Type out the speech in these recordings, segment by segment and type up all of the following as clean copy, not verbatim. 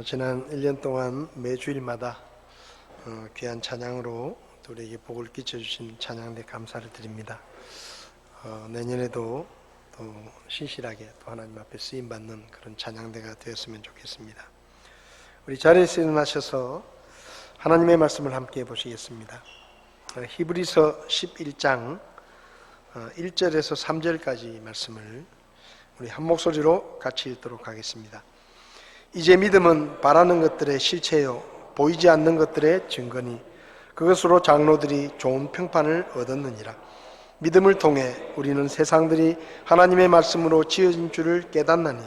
지난 1년 동안 매주일마다 귀한 찬양으로 우리에게 복을 끼쳐주신 찬양대 감사를 드립니다. 내년에도 또 신실하게 또 하나님 앞에 쓰임받는 그런 찬양대가 되었으면 좋겠습니다. 우리 자리에서 일어나셔서 하나님의 말씀을 함께 보시겠습니다. 히브리서 11장 1절에서 3절까지 말씀을 우리 한 목소리로 같이 읽도록 하겠습니다. 이제 믿음은 바라는 것들의 실체요 보이지 않는 것들의 증거니 그것으로 장로들이 좋은 평판을 얻었느니라. 믿음을 통해 우리는 세상들이 하나님의 말씀으로 지어진 줄을 깨닫나니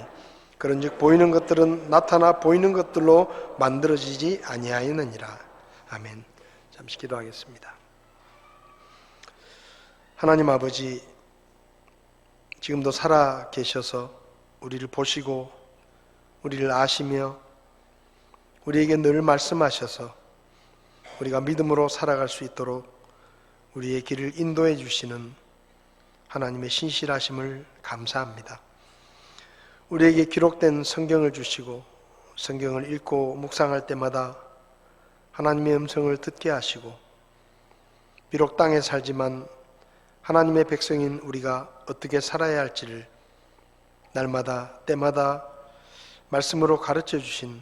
그런즉 보이는 것들은 나타나 보이는 것들로 만들어지지 아니하였느니라. 아멘. 잠시 기도하겠습니다. 하나님 아버지, 지금도 살아 계셔서 우리를 보시고 우리를 아시며 우리에게 늘 말씀하셔서 우리가 믿음으로 살아갈 수 있도록 우리의 길을 인도해 주시는 하나님의 신실하심을 감사합니다. 우리에게 기록된 성경을 주시고 성경을 읽고 묵상할 때마다 하나님의 음성을 듣게 하시고 비록 땅에 살지만 하나님의 백성인 우리가 어떻게 살아야 할지를 날마다 때마다 말씀으로 가르쳐 주신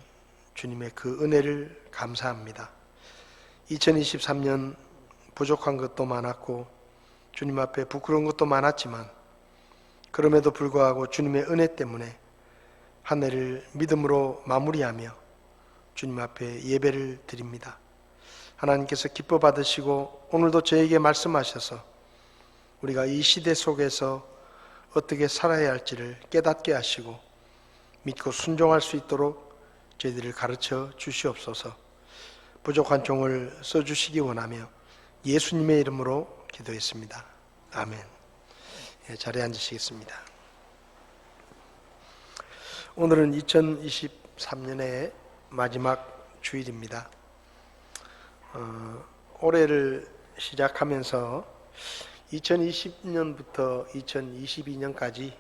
주님의 그 은혜를 감사합니다. 2023년 부족한 것도 많았고 주님 앞에 부끄러운 것도 많았지만 그럼에도 불구하고 주님의 은혜 때문에 한 해를 믿음으로 마무리하며 주님 앞에 예배를 드립니다. 하나님께서 기뻐 받으시고 오늘도 저에게 말씀하셔서 우리가 이 시대 속에서 어떻게 살아야 할지를 깨닫게 하시고 믿고 순종할 수 있도록 저희들을 가르쳐 주시옵소서. 부족한 종을 써주시기 원하며 예수님의 이름으로 기도했습니다. 아멘. 자리에 앉으시겠습니다. 오늘은 2023년의 마지막 주일입니다. 올해를 시작하면서 2020년부터 2022년까지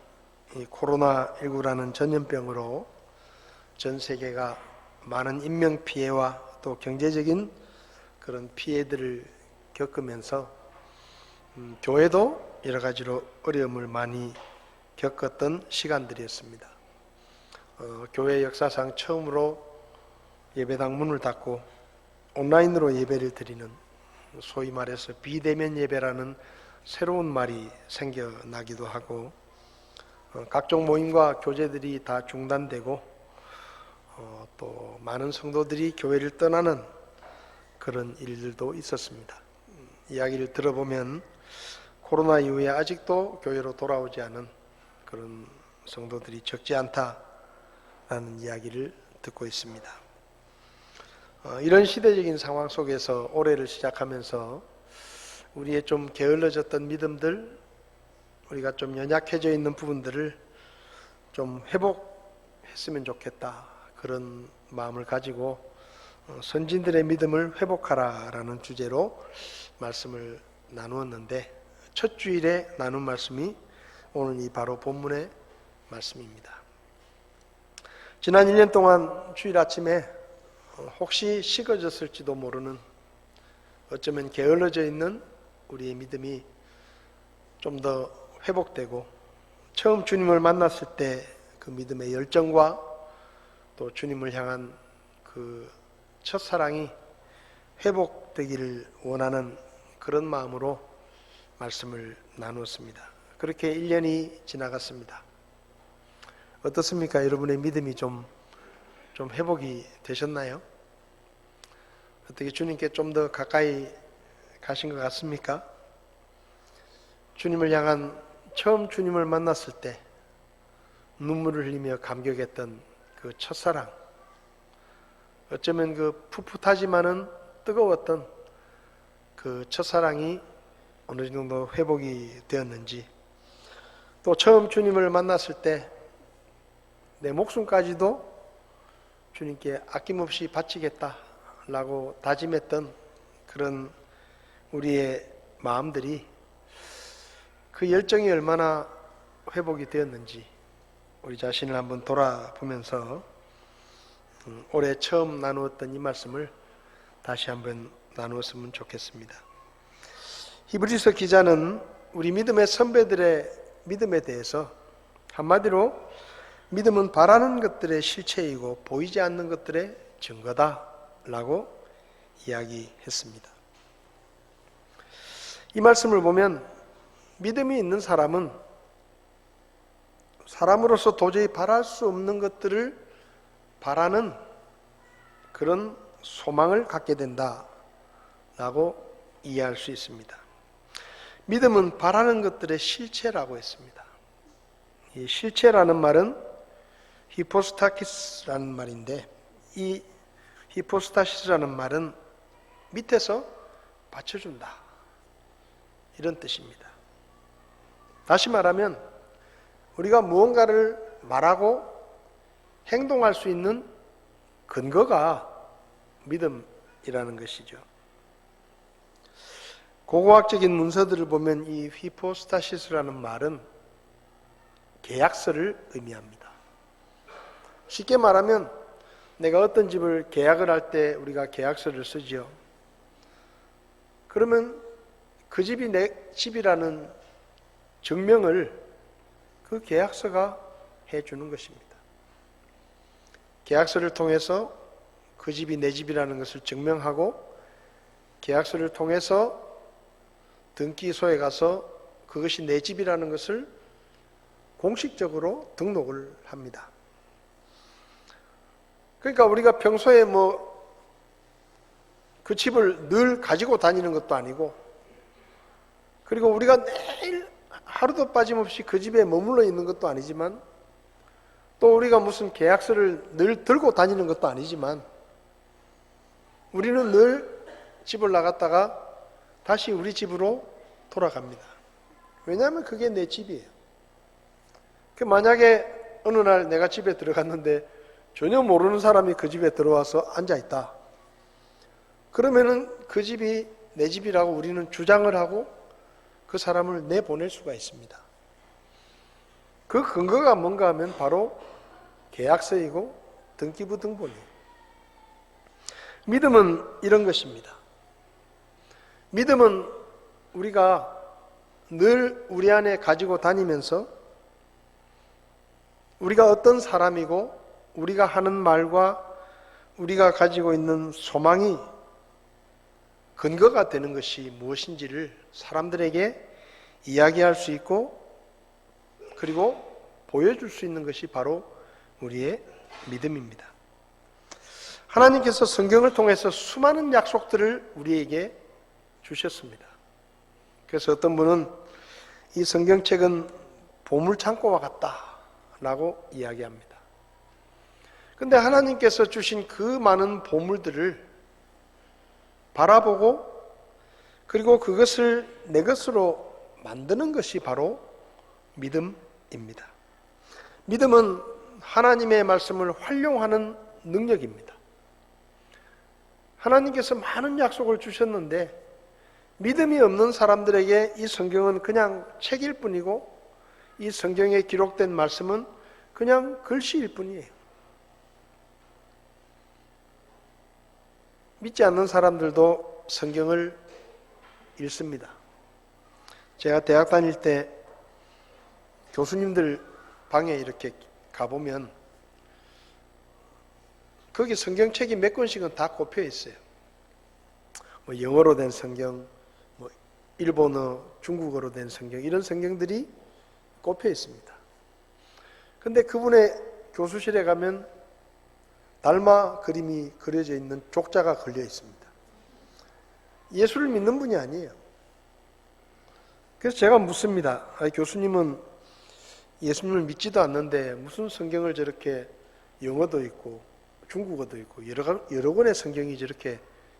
이 코로나19라는 전염병으로 전 세계가 많은 인명피해와 또 경제적인 그런 피해들을 겪으면서 교회도 여러 가지로 어려움을 많이 겪었던 시간들이었습니다. 교회 역사상 처음으로 예배당 문을 닫고 온라인으로 예배를 드리는 소위 말해서 비대면 예배라는 새로운 말이 생겨나기도 하고 각종 모임과 교제들이 다 중단되고 또 많은 성도들이 교회를 떠나는 그런 일들도 있었습니다. 이야기를 들어보면 코로나 이후에 아직도 교회로 돌아오지 않은 그런 성도들이 적지 않다라는 이야기를 듣고 있습니다. 이런 시대적인 상황 속에서 올해를 시작하면서 우리의 좀 게을러졌던 믿음들, 우리가 좀 연약해져 있는 부분들을 좀 회복했으면 좋겠다, 그런 마음을 가지고 선진들의 믿음을 회복하라라는 주제로 말씀을 나누었는데 첫 주일에 나눈 말씀이 오늘 이 바로 본문의 말씀입니다. 지난 1년 동안 주일 아침에 혹시 식어졌을지도 모르는, 어쩌면 게을러져 있는 우리의 믿음이 좀 더 회복되고 처음 주님을 만났을 때 그 믿음의 열정과 또 주님을 향한 그 첫사랑이 회복되기를 원하는 그런 마음으로 말씀을 나누었습니다. 그렇게 1년이 지나갔습니다. 어떻습니까? 여러분의 믿음이 좀 회복이 되셨나요? 어떻게 주님께 좀 더 가까이 가신 것 같습니까? 주님을 향한 처음 주님을 만났을 때 눈물을 흘리며 감격했던 그 첫사랑, 어쩌면 그 풋풋하지만은 뜨거웠던 그 첫사랑이 어느 정도 회복이 되었는지, 또 처음 주님을 만났을 때 내 목숨까지도 주님께 아낌없이 바치겠다라고 다짐했던 그런 우리의 마음들이 그 열정이 얼마나 회복이 되었는지 우리 자신을 한번 돌아보면서 올해 처음 나누었던 이 말씀을 다시 한번 나누었으면 좋겠습니다. 히브리서 기자는 우리 믿음의 선배들의 믿음에 대해서 한마디로 믿음은 바라는 것들의 실체이고 보이지 않는 것들의 증거다라고 이야기했습니다. 이 말씀을 보면 믿음이 있는 사람은 사람으로서 도저히 바랄 수 없는 것들을 바라는 그런 소망을 갖게 된다라고 이해할 수 있습니다. 믿음은 바라는 것들의 실체라고 했습니다. 이 실체라는 말은 히포스타키스라는 말인데, 이 히포스타시스라는 말은 밑에서 받쳐준다, 이런 뜻입니다. 다시 말하면 우리가 무언가를 말하고 행동할 수 있는 근거가 믿음이라는 것이죠. 고고학적인 문서들을 보면 이 히포스타시스라는 말은 계약서를 의미합니다. 쉽게 말하면 내가 어떤 집을 계약을 할 때 우리가 계약서를 쓰죠. 그러면 그 집이 내 집이라는 증명을 그 계약서가 해주는 것입니다. 계약서를 통해서 그 집이 내 집이라는 것을 증명하고, 계약서를 통해서 등기소에 가서 그것이 내 집이라는 것을 공식적으로 등록을 합니다. 그러니까 우리가 평소에 그 집을 늘 가지고 다니는 것도 아니고, 그리고 우리가 매일 하루도 빠짐없이 그 집에 머물러 있는 것도 아니지만, 또 우리가 무슨 계약서를 늘 들고 다니는 것도 아니지만, 우리는 늘 집을 나갔다가 다시 우리 집으로 돌아갑니다. 왜냐하면 그게 내 집이에요. 만약에 어느 날 내가 집에 들어갔는데 전혀 모르는 사람이 그 집에 들어와서 앉아있다. 그러면은 그 집이 내 집이라고 우리는 주장을 하고 그 사람을 내보낼 수가 있습니다. 그 근거가 뭔가 하면 바로 계약서이고 등기부 등본이에요. 믿음은 이런 것입니다. 믿음은 우리가 늘 우리 안에 가지고 다니면서 우리가 어떤 사람이고 우리가 하는 말과 우리가 가지고 있는 소망이 근거가 되는 것이 무엇인지를 사람들에게 이야기할 수 있고, 그리고 보여줄 수 있는 것이 바로 우리의 믿음입니다. 하나님께서 성경을 통해서 수많은 약속들을 우리에게 주셨습니다. 그래서 어떤 분은 이 성경책은 보물창고와 같다라고 이야기합니다. 그런데 하나님께서 주신 그 많은 보물들을 바라보고, 그리고 그것을 내 것으로 만드는 것이 바로 믿음입니다. 믿음은 하나님의 말씀을 활용하는 능력입니다. 하나님께서 많은 약속을 주셨는데 믿음이 없는 사람들에게 이 성경은 그냥 책일 뿐이고, 이 성경에 기록된 말씀은 그냥 글씨일 뿐이에요. 믿지 않는 사람들도 성경을 읽습니다. 제가 대학 다닐 때 교수님들 방에 이렇게 가보면 거기 성경책이 몇 권씩은 다 꼽혀 있어요. 영어로 된 성경, 일본어, 중국어로 된 성경, 이런 성경들이 꼽혀 있습니다. 근데 그분의 교수실에 가면 달마 그림이 그려져 있는 족자가 걸려 있습니다. 예수를 믿는 분이 아니에요. 그래서 제가 묻습니다. 교수님은 예수님을 믿지도 않는데 무슨 성경을 저렇게 영어도 있고 중국어도 있고 여러 권의 성경이 저렇게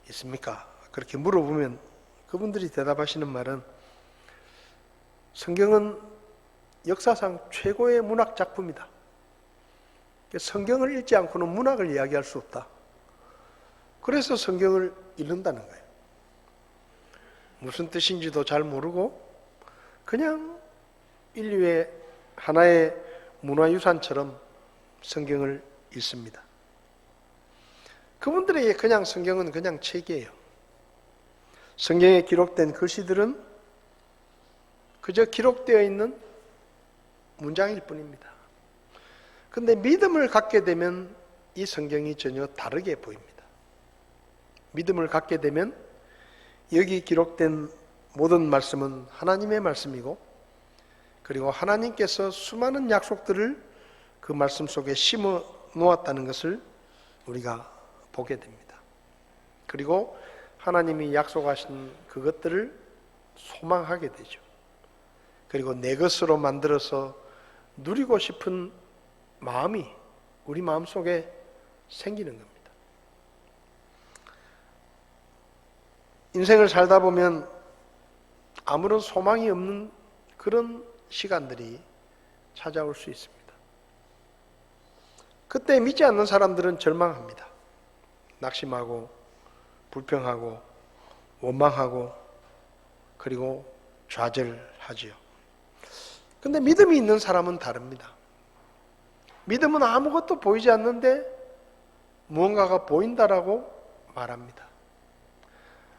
있습니까? 그렇게 물어보면 그분들이 대답하시는 말은, 성경은 역사상 최고의 문학 작품이다. 성경을 읽지 않고는 문학을 이야기할 수 없다. 그래서 성경을 읽는다는 거예요. 무슨 뜻인지도 잘 모르고 그냥 인류의 하나의 문화유산처럼 성경을 읽습니다. 그분들에게 그냥 성경은 그냥 책이에요. 성경에 기록된 글씨들은 그저 기록되어 있는 문장일 뿐입니다. 그런데 믿음을 갖게 되면 이 성경이 전혀 다르게 보입니다. 믿음을 갖게 되면 여기 기록된 모든 말씀은 하나님의 말씀이고, 그리고 하나님께서 수많은 약속들을 그 말씀 속에 심어 놓았다는 것을 우리가 보게 됩니다. 그리고 하나님이 약속하신 그것들을 소망하게 되죠. 그리고 내 것으로 만들어서 누리고 싶은 마음이 우리 마음속에 생기는 겁니다. 인생을 살다 보면 아무런 소망이 없는 그런 시간들이 찾아올 수 있습니다. 그때 믿지 않는 사람들은 절망합니다. 낙심하고 불평하고 원망하고 그리고 좌절하지요. 근데 믿음이 있는 사람은 다릅니다. 믿음은 아무것도 보이지 않는데 무언가가 보인다라고 말합니다.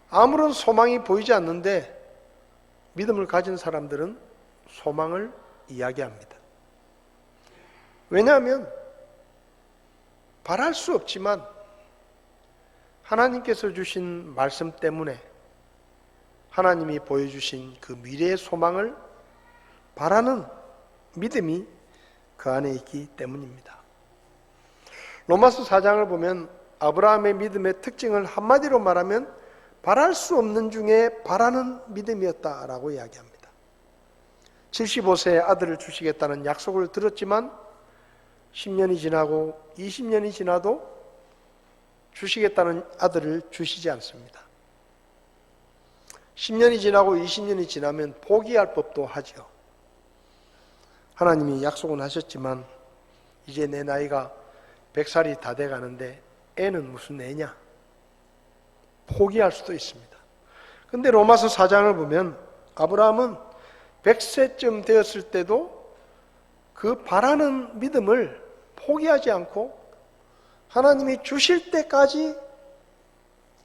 아무런 소망이 보이지 않는데 믿음을 가진 사람들은 소망을 이야기합니다. 왜냐하면 바랄 수 없지만 하나님께서 주신 말씀 때문에 하나님이 보여주신 그 미래의 소망을 바라는 믿음이 그 안에 있기 때문입니다. 로마서 4장을 보면 아브라함의 믿음의 특징을 한마디로 말하면 바랄 수 없는 중에 바라는 믿음이었다라고 이야기합니다. 75세에 아들을 주시겠다는 약속을 들었지만 10년이 지나고 20년이 지나도 주시겠다는 아들을 주시지 않습니다. 10년이 지나고 20년이 지나면 포기할 법도 하죠. 하나님이 약속은 하셨지만 이제 내 나이가 100살이 다 돼가는데 애는 무슨 애냐? 포기할 수도 있습니다. 근데 로마서 4장을 보면 아브라함은 100세쯤 되었을 때도 그 바라는 믿음을 포기하지 않고 하나님이 주실 때까지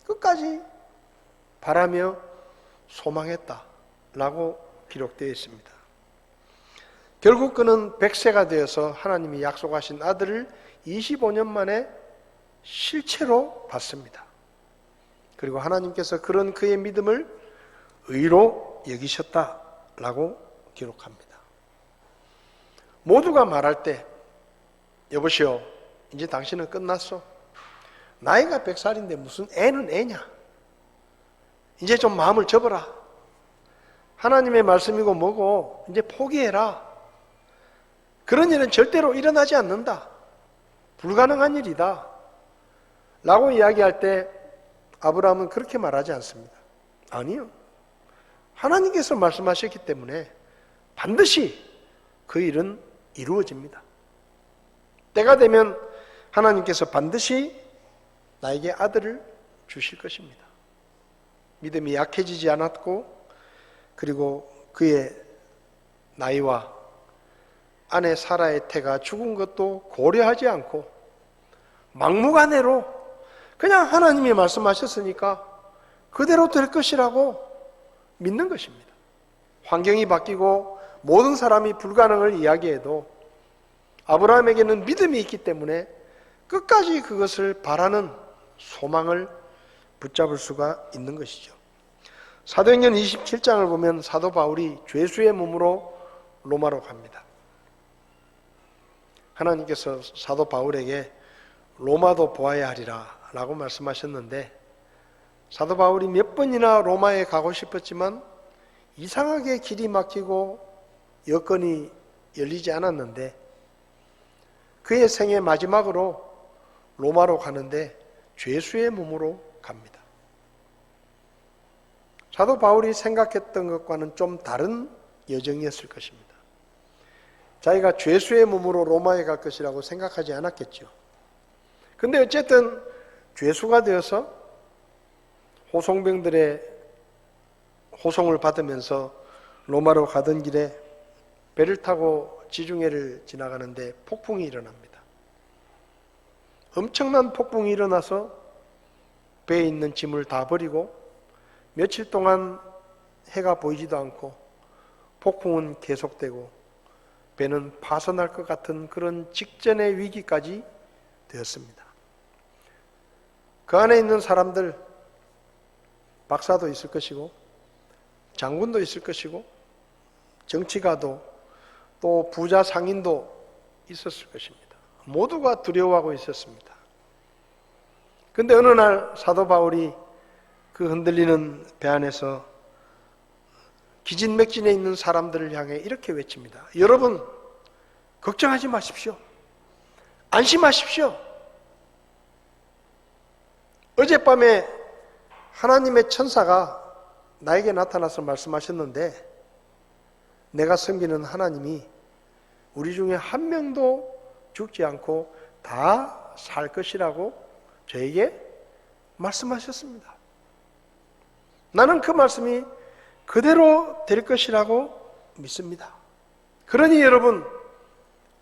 끝까지 바라며 소망했다라고 기록되어 있습니다. 결국 그는 100세가 되어서 하나님이 약속하신 아들을 25년 만에 실체로 봤습니다. 그리고 하나님께서 그런 그의 믿음을 의로 여기셨다라고 기록합니다. 모두가 말할 때 여보시오, 이제 당신은 끝났어. 나이가 100살인데 무슨 애는 애냐? 이제 좀 마음을 접어라. 하나님의 말씀이고 뭐고 이제 포기해라. 그런 일은 절대로 일어나지 않는다. 불가능한 일이다. 라고 이야기할 때 아브라함은 그렇게 말하지 않습니다. 아니요. 하나님께서 말씀하셨기 때문에 반드시 그 일은 이루어집니다. 때가 되면 하나님께서 반드시 나에게 아들을 주실 것입니다. 믿음이 약해지지 않았고, 그리고 그의 나이와 아내 사라의 태가 죽은 것도 고려하지 않고 막무가내로 그냥 하나님이 말씀하셨으니까 그대로 될 것이라고 믿는 것입니다. 환경이 바뀌고 모든 사람이 불가능을 이야기해도 아브라함에게는 믿음이 있기 때문에 끝까지 그것을 바라는 소망을 붙잡을 수가 있는 것이죠. 사도행전 27장을 보면 사도 바울이 죄수의 몸으로 로마로 갑니다. 하나님께서 사도 바울에게 로마도 보아야 하리라 라고 말씀하셨는데, 사도 바울이 몇 번이나 로마에 가고 싶었지만 이상하게 길이 막히고 여건이 열리지 않았는데 그의 생애 마지막으로 로마로 가는데 죄수의 몸으로 갑니다. 사도 바울이 생각했던 것과는 좀 다른 여정이었을 것입니다. 자기가 죄수의 몸으로 로마에 갈 것이라고 생각하지 않았겠죠. 근데 어쨌든 죄수가 되어서 호송병들의 호송을 받으면서 로마로 가던 길에 배를 타고 지중해를 지나가는데 폭풍이 일어납니다. 엄청난 폭풍이 일어나서 배에 있는 짐을 다 버리고 며칠 동안 해가 보이지도 않고 폭풍은 계속되고 배는 파손할 것 같은 그런 직전의 위기까지 되었습니다. 그 안에 있는 사람들, 박사도 있을 것이고 장군도 있을 것이고 정치가도 또 부자 상인도 있었을 것입니다. 모두가 두려워하고 있었습니다. 그런데 어느 날 사도 바울이 그 흔들리는 배 안에서 기진맥진에 있는 사람들을 향해 이렇게 외칩니다. 여러분, 걱정하지 마십시오. 안심하십시오. 어젯밤에 하나님의 천사가 나에게 나타나서 말씀하셨는데 내가 섬기는 하나님이 우리 중에 한 명도 죽지 않고 다 살 것이라고 저에게 말씀하셨습니다. 나는 그 말씀이 그대로 될 것이라고 믿습니다. 그러니 여러분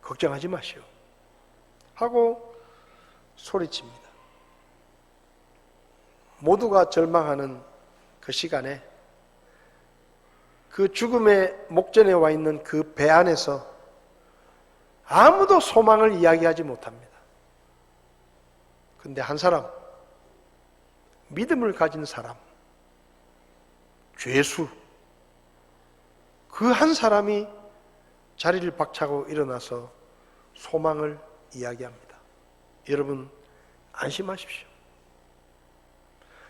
걱정하지 마시오 하고 소리칩니다. 모두가 절망하는 그 시간에 그 죽음의 목전에 와 있는 그 배 안에서 아무도 소망을 이야기하지 못합니다. 근데 한 사람, 믿음을 가진 사람, 죄수, 그 한 사람이 자리를 박차고 일어나서 소망을 이야기합니다. 여러분 안심하십시오.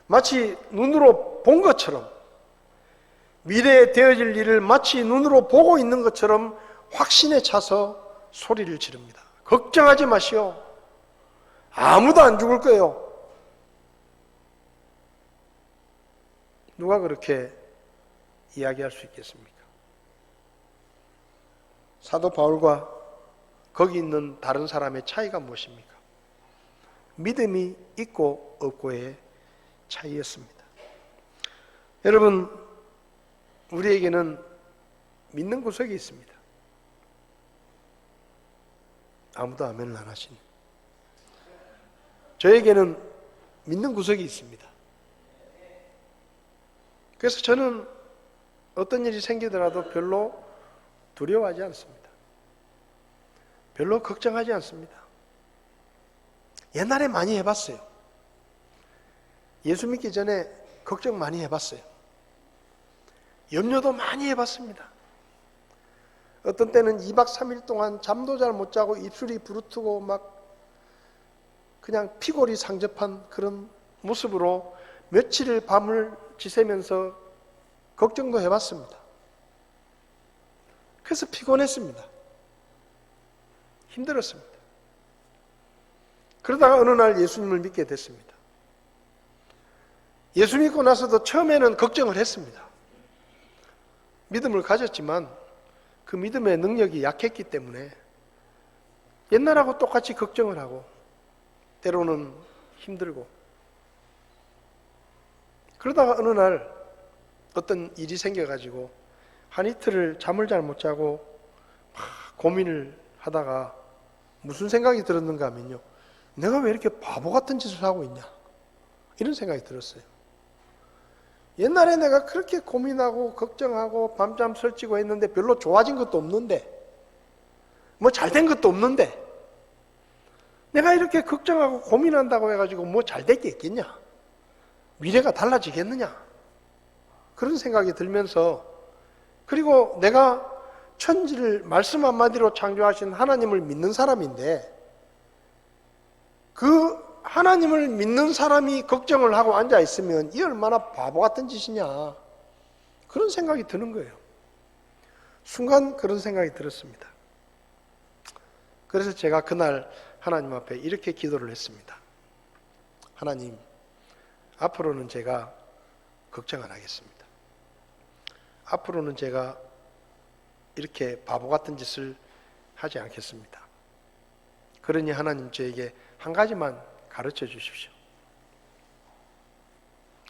마치 눈으로 본 것처럼, 미래에 되어질 일을 마치 눈으로 보고 있는 것처럼 확신에 차서 소리를 지릅니다. 걱정하지 마시오. 아무도 안 죽을 거예요. 누가 그렇게 이야기할 수 있겠습니까? 사도 바울과 거기 있는 다른 사람의 차이가 무엇입니까? 믿음이 있고 없고의 차이였습니다. 여러분, 우리에게는 믿는 구석이 있습니다. 아무도 아멘을 안 하시네. 저에게는 믿는 구석이 있습니다. 그래서 저는 어떤 일이 생기더라도 별로 두려워하지 않습니다. 별로 걱정하지 않습니다. 옛날에 많이 해봤어요. 예수 믿기 전에 걱정 많이 해봤어요. 염려도 많이 해봤습니다. 어떤 때는 2박 3일 동안 잠도 잘 못 자고 입술이 부르트고 막 그냥 피골이 상접한 그런 모습으로 며칠을 밤을 지새면서 걱정도 해봤습니다. 그래서 피곤했습니다. 힘들었습니다. 그러다가 어느 날 예수님을 믿게 됐습니다. 예수 믿고 나서도 처음에는 걱정을 했습니다. 믿음을 가졌지만 그 믿음의 능력이 약했기 때문에 옛날하고 똑같이 걱정을 하고 때로는 힘들고, 그러다가 어느 날 어떤 일이 생겨가지고 한 이틀을 잠을 잘 못 자고 막 고민을 하다가 무슨 생각이 들었는가 하면요, 내가 왜 이렇게 바보 같은 짓을 하고 있냐, 이런 생각이 들었어요. 옛날에 내가 그렇게 고민하고 걱정하고 밤잠 설치고 했는데 별로 좋아진 것도 없는데, 뭐 잘된 것도 없는데, 내가 이렇게 걱정하고 고민한다고 해가지고 뭐 잘될 게 있겠냐, 미래가 달라지겠느냐, 그런 생각이 들면서, 그리고 내가 천지를 말씀 한마디로 창조하신 하나님을 믿는 사람인데 그 하나님을 믿는 사람이 걱정을 하고 앉아있으면 이 얼마나 바보 같은 짓이냐, 그런 생각이 드는 거예요. 순간 그런 생각이 들었습니다. 그래서 제가 그날 하나님 앞에 이렇게 기도를 했습니다. 하나님, 앞으로는 제가 걱정 안 하겠습니다. 앞으로는 제가 이렇게 바보 같은 짓을 하지 않겠습니다. 그러니 하나님 저에게 한 가지만 가르쳐 주십시오.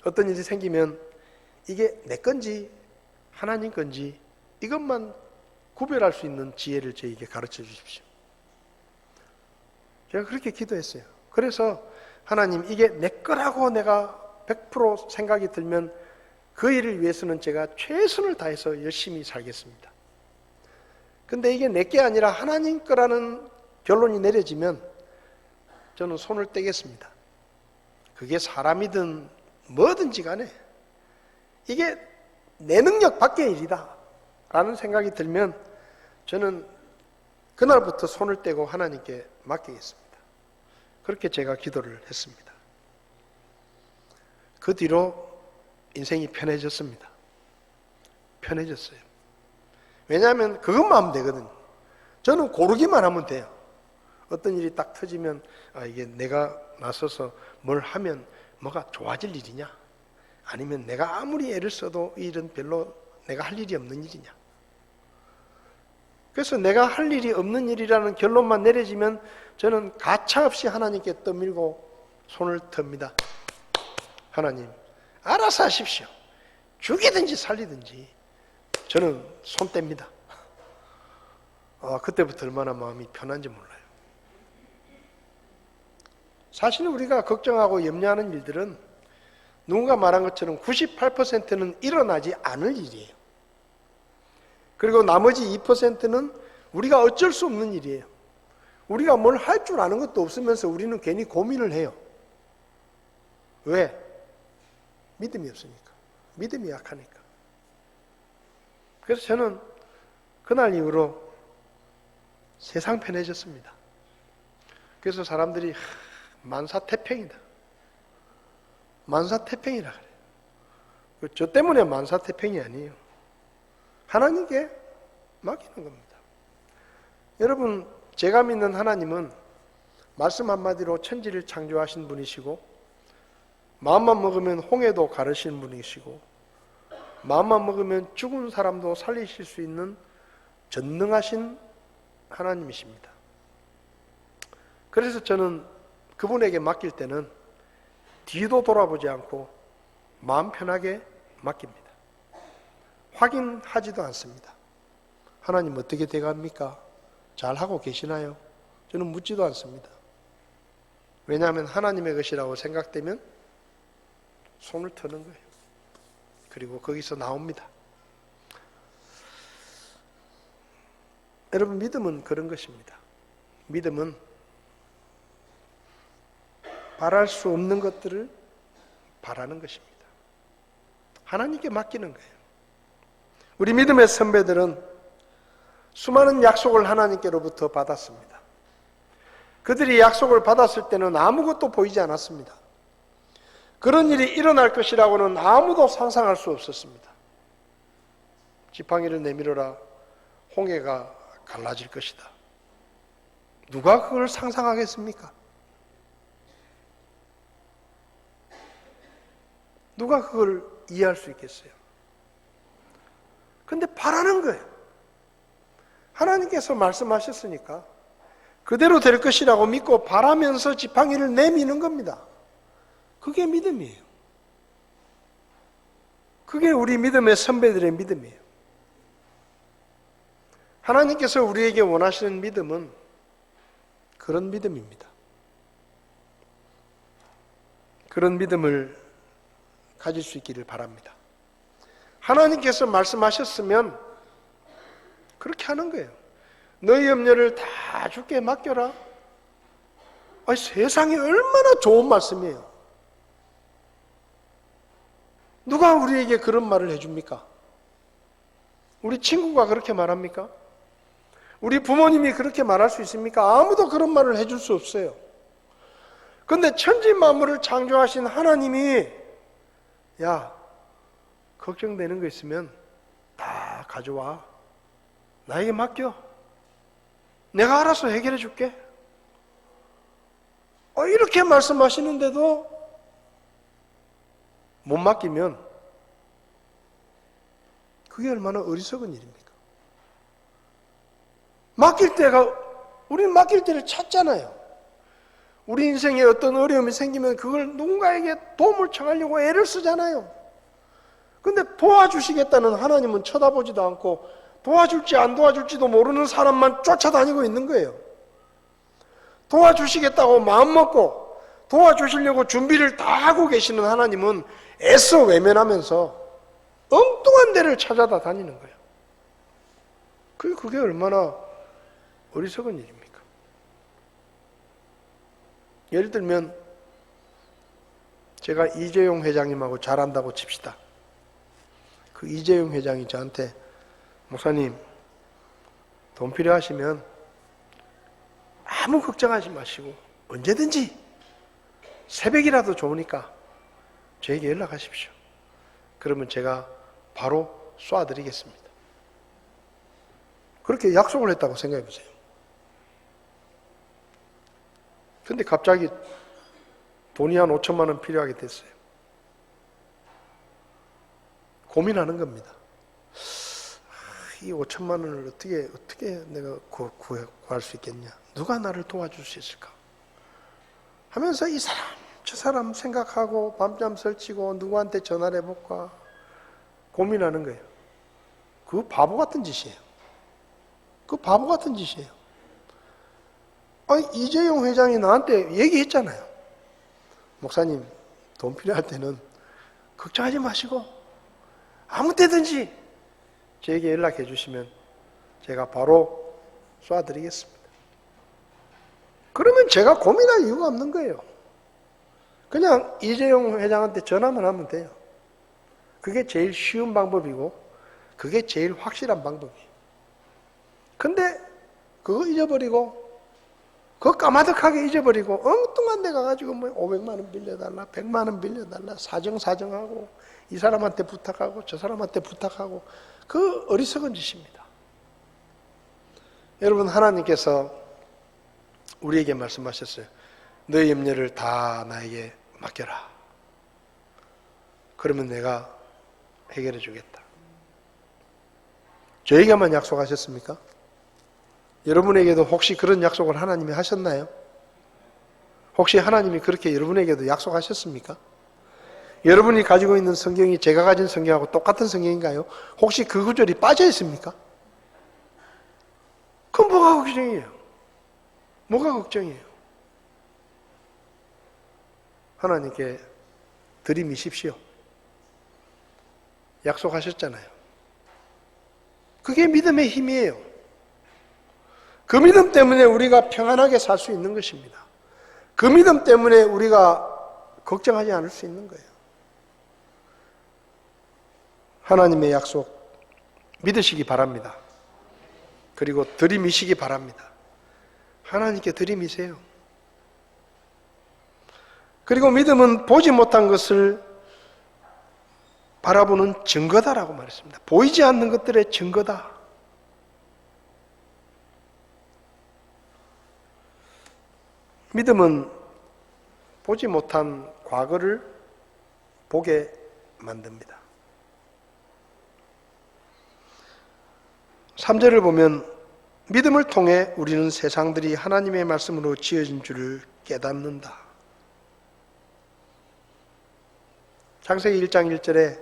어떤 일이 생기면 이게 내 건지 하나님 건지 이것만 구별할 수 있는 지혜를 저에게 가르쳐 주십시오. 제가 그렇게 기도했어요. 그래서 하나님, 이게 내 거라고 내가 100% 생각이 들면 그 일을 위해서는 제가 최선을 다해서 열심히 살겠습니다. 근데 이게 내게 아니라 하나님 거라는 결론이 내려지면 저는 손을 떼겠습니다. 그게 사람이든 뭐든지 간에 이게 내 능력 밖의 일이다 라는 생각이 들면 저는 그날부터 손을 떼고 하나님께 맡기겠습니다. 그렇게 제가 기도를 했습니다. 그 뒤로 인생이 편해졌습니다. 편해졌어요. 왜냐하면 그것만 하면 되거든요. 저는 고르기만 하면 돼요. 어떤 일이 딱 터지면 이게 내가 나서서 뭘 하면 뭐가 좋아질 일이냐, 아니면 내가 아무리 애를 써도 이 일은 별로 내가 할 일이 없는 일이냐. 그래서 내가 할 일이 없는 일이라는 결론만 내려지면 저는 가차없이 하나님께 떠밀고 손을 듭니다. 하나님, 알아서 하십시오. 죽이든지 살리든지 저는 손 뗍니다. 그때부터 얼마나 마음이 편한지 몰라요. 사실 우리가 걱정하고 염려하는 일들은 누군가 말한 것처럼 98%는 일어나지 않을 일이에요. 그리고 나머지 2%는 우리가 어쩔 수 없는 일이에요. 우리가 뭘 할 줄 아는 것도 없으면서 우리는 괜히 고민을 해요. 왜? 믿음이 없으니까. 믿음이 약하니까. 그래서 저는 그날 이후로 세상 편해졌습니다. 그래서 사람들이 만사태평이다, 만사태평이라 그래요. 저 때문에 만사태평이 아니에요. 하나님께 맡기는 겁니다. 여러분, 제가 믿는 하나님은 말씀 한마디로 천지를 창조하신 분이시고, 마음만 먹으면 홍해도 가르시는 분이시고, 마음만 먹으면 죽은 사람도 살리실 수 있는 전능하신 하나님이십니다. 그래서 저는 그분에게 맡길 때는 뒤도 돌아보지 않고 마음 편하게 맡깁니다. 확인하지도 않습니다. 하나님 어떻게 돼갑니까? 잘하고 계시나요? 저는 묻지도 않습니다. 왜냐하면 하나님의 것이라고 생각되면 손을 터는 거예요. 그리고 거기서 나옵니다. 여러분, 믿음은 그런 것입니다. 믿음은 바랄 수 없는 것들을 바라는 것입니다. 하나님께 맡기는 거예요. 우리 믿음의 선배들은 수많은 약속을 하나님께로부터 받았습니다. 그들이 약속을 받았을 때는 아무것도 보이지 않았습니다. 그런 일이 일어날 것이라고는 아무도 상상할 수 없었습니다. 지팡이를 내밀어라, 홍해가 갈라질 것이다. 누가 그걸 상상하겠습니까? 누가 그걸 이해할 수 있겠어요? 근데 바라는 거예요. 하나님께서 말씀하셨으니까 그대로 될 것이라고 믿고 바라면서 지팡이를 내미는 겁니다. 그게 믿음이에요. 그게 우리 믿음의 선배들의 믿음이에요. 하나님께서 우리에게 원하시는 믿음은 그런 믿음입니다. 그런 믿음을 가질 수 있기를 바랍니다. 하나님께서 말씀하셨으면 그렇게 하는 거예요. 너희 염려를 다 주께 맡겨라. 세상에 얼마나 좋은 말씀이에요. 누가 우리에게 그런 말을 해줍니까? 우리 친구가 그렇게 말합니까? 우리 부모님이 그렇게 말할 수 있습니까? 아무도 그런 말을 해줄 수 없어요. 그런데 천지 만물을 창조하신 하나님이 야, 걱정되는 거 있으면 다 가져와. 나에게 맡겨. 내가 알아서 해결해 줄게. 이렇게 말씀하시는데도 못 맡기면 그게 얼마나 어리석은 일입니까? 우리는 맡길 때를 찾잖아요. 우리 인생에 어떤 어려움이 생기면 그걸 누군가에게 도움을 청하려고 애를 쓰잖아요. 근데 도와주시겠다는 하나님은 쳐다보지도 않고 도와줄지 안 도와줄지도 모르는 사람만 쫓아다니고 있는 거예요. 도와주시겠다고 마음먹고 도와주시려고 준비를 다 하고 계시는 하나님은 애써 외면하면서 엉뚱한 데를 찾아다 다니는 거예요. 그게 얼마나 어리석은 일입니까? 예를 들면 제가 이재용 회장님하고 잘한다고 칩시다. 그 이재용 회장이 저한테 목사님 돈 필요하시면 아무 걱정하지 마시고 언제든지 새벽이라도 좋으니까 저에게 연락하십시오. 그러면 제가 바로 쏴드리겠습니다. 그렇게 약속을 했다고 생각해 보세요. 근데 갑자기 돈이 한 5천만 원 필요하게 됐어요. 고민하는 겁니다. 이 5천만 원을 어떻게 내가 구할 수 있겠냐? 누가 나를 도와줄 수 있을까? 하면서 이 사람, 저 사람 생각하고 밤잠 설치고 누구한테 전화를 해볼까? 고민하는 거예요. 그거 바보 같은 짓이에요. 그거 바보 같은 짓이에요. 아니, 이재용 회장이 나한테 얘기했잖아요. 목사님, 돈 필요할 때는 걱정하지 마시고 아무 때든지 저에게 연락해 주시면 제가 바로 쏴드리겠습니다. 그러면 제가 고민할 이유가 없는 거예요. 그냥 이재용 회장한테 전화만 하면 돼요. 그게 제일 쉬운 방법이고 그게 제일 확실한 방법이에요. 근데 그거 잊어버리고 그거 까마득하게 잊어버리고 엉뚱한 데 가가지고 뭐 500만 원 빌려달라 100만 원 빌려달라 사정하고 이 사람한테 부탁하고 저 사람한테 부탁하고 그 어리석은 짓입니다. 여러분, 하나님께서 우리에게 말씀하셨어요. 너의 염려를 다 나에게 맡겨라. 그러면 내가 해결해 주겠다. 저에게만 약속하셨습니까? 여러분에게도 혹시 그런 약속을 하나님이 하셨나요? 혹시 하나님이 그렇게 여러분에게도 약속하셨습니까? 여러분이 가지고 있는 성경이 제가 가진 성경하고 똑같은 성경인가요? 혹시 그 구절이 빠져 있습니까? 그럼 뭐가 걱정이에요? 뭐가 걱정이에요? 하나님께 들이미십시오. 약속하셨잖아요. 그게 믿음의 힘이에요. 그 믿음 때문에 우리가 평안하게 살 수 있는 것입니다. 그 믿음 때문에 우리가 걱정하지 않을 수 있는 거예요. 하나님의 약속 믿으시기 바랍니다. 그리고 들이미시기 바랍니다. 하나님께 들이미세요. 그리고 믿음은 보지 못한 것을 바라보는 증거다라고 말했습니다. 보이지 않는 것들의 증거다. 믿음은 보지 못한 과거를 보게 만듭니다. 3절을 보면 믿음을 통해 우리는 세상들이 하나님의 말씀으로 지어진 줄을 깨닫는다. 창세기 1장 1절에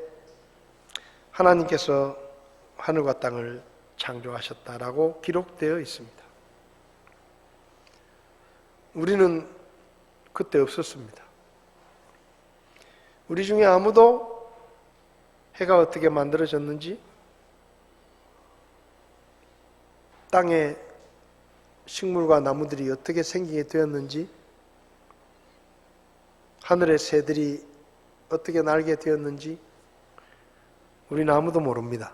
하나님께서 하늘과 땅을 창조하셨다라고 기록되어 있습니다. 우리는 그때 없었습니다. 우리 중에 아무도 해가 어떻게 만들어졌는지, 땅에 식물과 나무들이 어떻게 생기게 되었는지, 하늘의 새들이 어떻게 날게 되었는지 우리는 아무도 모릅니다.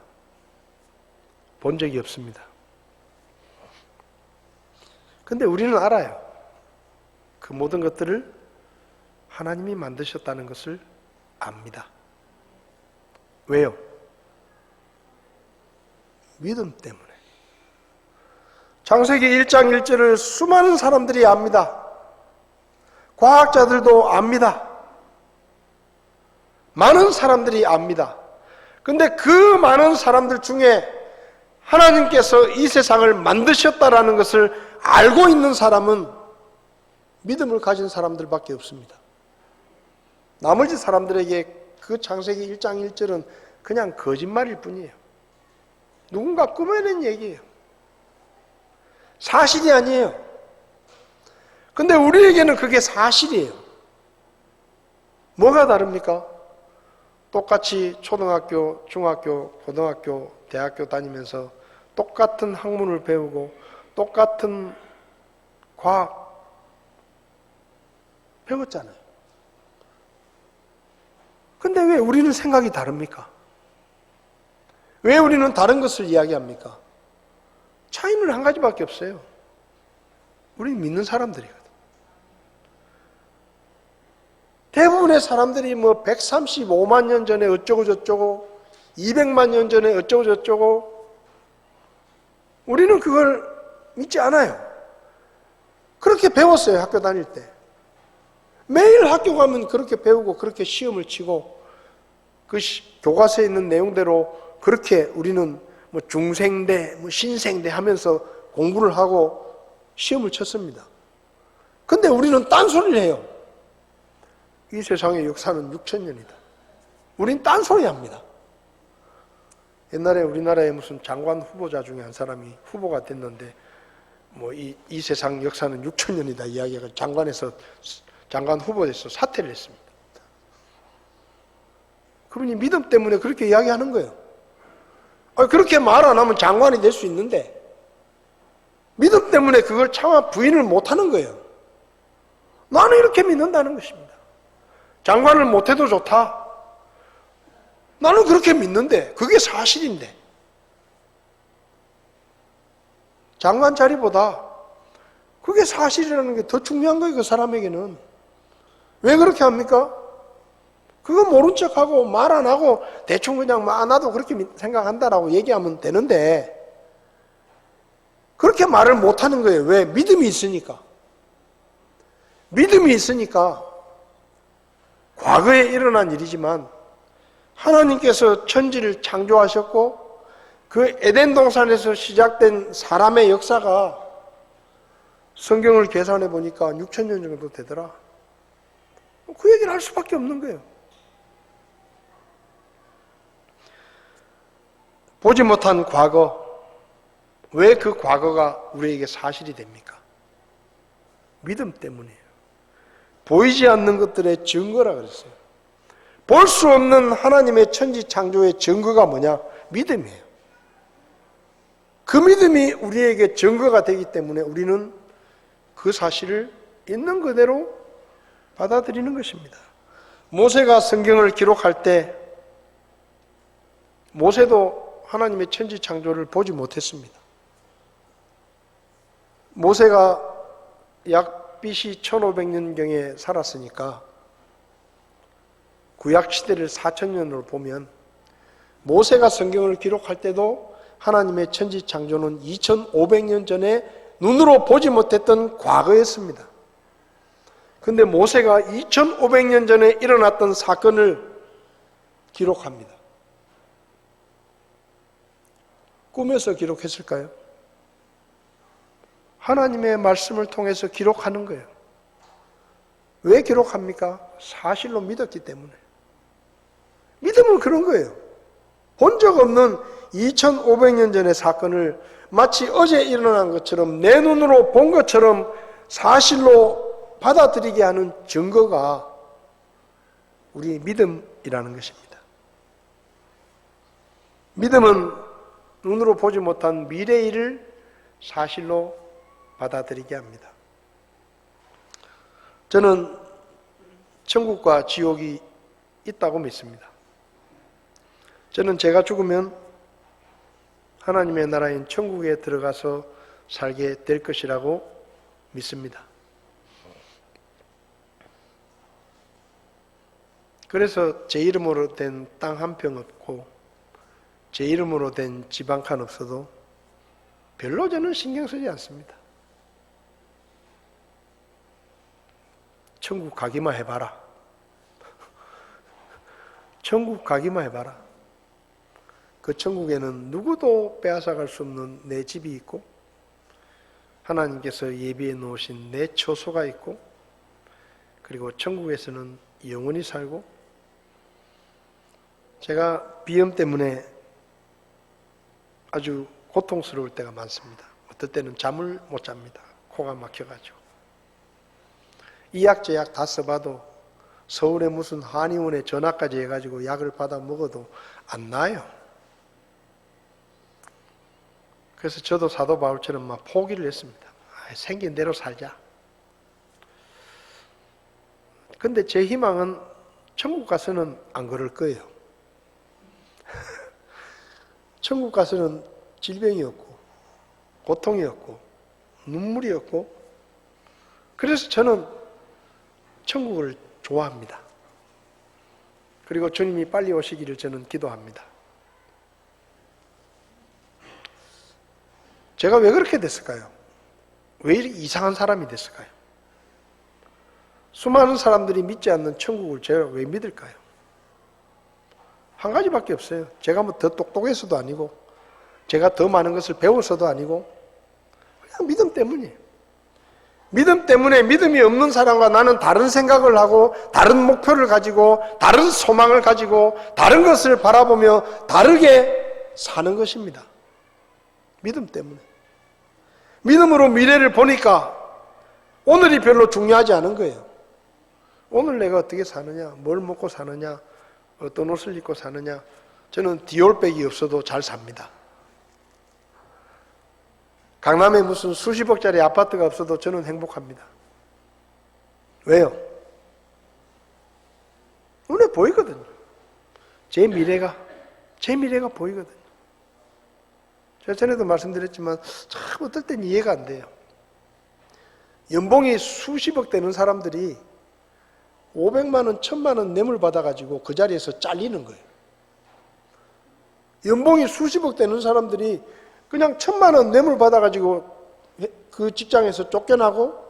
본 적이 없습니다. 근데 우리는 알아요. 그 모든 것들을 하나님이 만드셨다는 것을 압니다. 왜요? 믿음 때문에. 창세기 1장 1절을 수많은 사람들이 압니다. 과학자들도 압니다. 많은 사람들이 압니다. 근데 그 많은 사람들 중에 하나님께서 이 세상을 만드셨다라는 것을 알고 있는 사람은 믿음을 가진 사람들밖에 없습니다. 나머지 사람들에게 그 창세기 1장 1절은 그냥 거짓말일 뿐이에요. 누군가 꾸며낸 얘기예요. 사실이 아니에요. 근데 우리에게는 그게 사실이에요. 뭐가 다릅니까? 똑같이 초등학교, 중학교, 고등학교, 대학교 다니면서 똑같은 학문을 배우고 똑같은 과학 배웠잖아요. 근데 왜 우리는 생각이 다릅니까? 왜 우리는 다른 것을 이야기합니까? 차이는 한 가지밖에 없어요. 우리는 믿는 사람들이거든. 대부분의 사람들이 뭐 135만 년 전에 어쩌고 저쩌고 200만 년 전에 어쩌고 저쩌고 우리는 그걸 믿지 않아요. 그렇게 배웠어요. 학교 다닐 때. 매일 학교 가면 그렇게 배우고 그렇게 시험을 치고 그 교과서에 있는 내용대로 그렇게 우리는 뭐 중생대, 뭐 신생대 하면서 공부를 하고 시험을 쳤습니다. 근데 우리는 딴소리를 해요. 이 세상의 역사는 6,000년이다. 우린 딴소리 합니다. 옛날에 우리나라의 무슨 장관 후보자 중에 한 사람이 후보가 됐는데 뭐 이 세상 역사는 6,000년이다 이야기가 장관 후보에서 사퇴를 했습니다. 그분이 믿음 때문에 그렇게 이야기하는 거예요. 그렇게 말 안 하면 장관이 될 수 있는데 믿음 때문에 그걸 차마 부인을 못하는 거예요. 나는 이렇게 믿는다는 것입니다. 장관을 못해도 좋다. 나는 그렇게 믿는데 그게 사실인데 장관 자리보다 그게 사실이라는 게 더 중요한 거예요. 그 사람에게는. 왜 그렇게 합니까? 그거 모른 척하고 말 안 하고 대충 그냥 나도 그렇게 생각한다라고 얘기하면 되는데 그렇게 말을 못하는 거예요. 왜? 믿음이 있으니까. 믿음이 있으니까 과거에 일어난 일이지만 하나님께서 천지를 창조하셨고 그 에덴 동산에서 시작된 사람의 역사가 성경을 계산해 보니까 6,000년 정도 되더라. 그 얘기를 할 수밖에 없는 거예요. 보지 못한 과거, 왜 그 과거가 우리에게 사실이 됩니까? 믿음 때문이에요. 보이지 않는 것들의 증거라 그랬어요. 볼 수 없는 하나님의 천지 창조의 증거가 뭐냐? 믿음이에요. 그 믿음이 우리에게 증거가 되기 때문에 우리는 그 사실을 있는 그대로 받아들이는 것입니다. 모세가 성경을 기록할 때 모세도 하나님의 천지 창조를 보지 못했습니다. 모세가 약 BC 1500년경에 살았으니까 구약시대를 4000년으로 보면 모세가 성경을 기록할 때도 하나님의 천지 창조는 2500년 전에 눈으로 보지 못했던 과거였습니다. 근데 모세가 2500년 전에 일어났던 사건을 기록합니다. 꿈에서 기록했을까요? 하나님의 말씀을 통해서 기록하는 거예요. 왜 기록합니까? 사실로 믿었기 때문에. 믿음은 그런 거예요. 본 적 없는 2500년 전의 사건을 마치 어제 일어난 것처럼 내 눈으로 본 것처럼 사실로 받아들이게 하는 증거가 우리 믿음이라는 것입니다. 믿음은 눈으로 보지 못한 미래의 일을 사실로 받아들이게 합니다. 저는 천국과 지옥이 있다고 믿습니다. 저는 제가 죽으면 하나님의 나라인 천국에 들어가서 살게 될 것이라고 믿습니다. 그래서 제 이름으로 된 땅 한 평 없고 제 이름으로 된 집 한 칸 없어도 별로 저는 신경 쓰지 않습니다. 천국 가기만 해봐라. 천국 가기만 해봐라. 그 천국에는 누구도 빼앗아갈 수 없는 내 집이 있고 하나님께서 예비해 놓으신 내 처소가 있고 그리고 천국에서는 영원히 살고 제가 비염 때문에 아주 고통스러울 때가 많습니다. 어떨 때는 잠을 못 잡니다. 코가 막혀가지고. 이 약 저 약 다 써봐도 서울에 무슨 한의원에 전화까지 해가지고 약을 받아 먹어도 안 나요. 그래서 저도 사도 바울처럼 막 포기를 했습니다. 생긴 대로 살자. 근데 제 희망은 천국 가서는 안 그럴 거예요. 천국 가서는 질병이 없고 고통이 없고 눈물이 없고, 그래서 저는 천국을 좋아합니다. 그리고 주님이 빨리 오시기를 저는 기도합니다. 제가 왜 그렇게 됐을까요? 왜 이렇게 이상한 사람이 됐을까요? 수많은 사람들이 믿지 않는 천국을 제가 왜 믿을까요? 한 가지밖에 없어요. 제가 뭐 더 똑똑해서도 아니고, 제가 더 많은 것을 배워서도 아니고, 그냥 믿음 때문이에요. 믿음 때문에 믿음이 없는 사람과 나는 다른 생각을 하고, 다른 목표를 가지고, 다른 소망을 가지고, 다른 것을 바라보며 다르게 사는 것입니다. 믿음 때문에. 믿음으로 미래를 보니까 오늘이 별로 중요하지 않은 거예요. 오늘 내가 어떻게 사느냐, 뭘 먹고 사느냐, 어떤 옷을 입고 사느냐. 저는 디올백이 없어도 잘 삽니다. 강남에 무슨 수십억짜리 아파트가 없어도 저는 행복합니다. 왜요? 눈에 보이거든요. 제 미래가 보이거든요. 제가 전에도 말씀드렸지만 참 어떨 땐 이해가 안 돼요. 연봉이 수십억 되는 사람들이 500만 원, 1000만 원 뇌물 받아가지고 그 자리에서 잘리는 거예요. 연봉이 수십억 되는 사람들이 그냥 1000만 원 뇌물 받아가지고 그 직장에서 쫓겨나고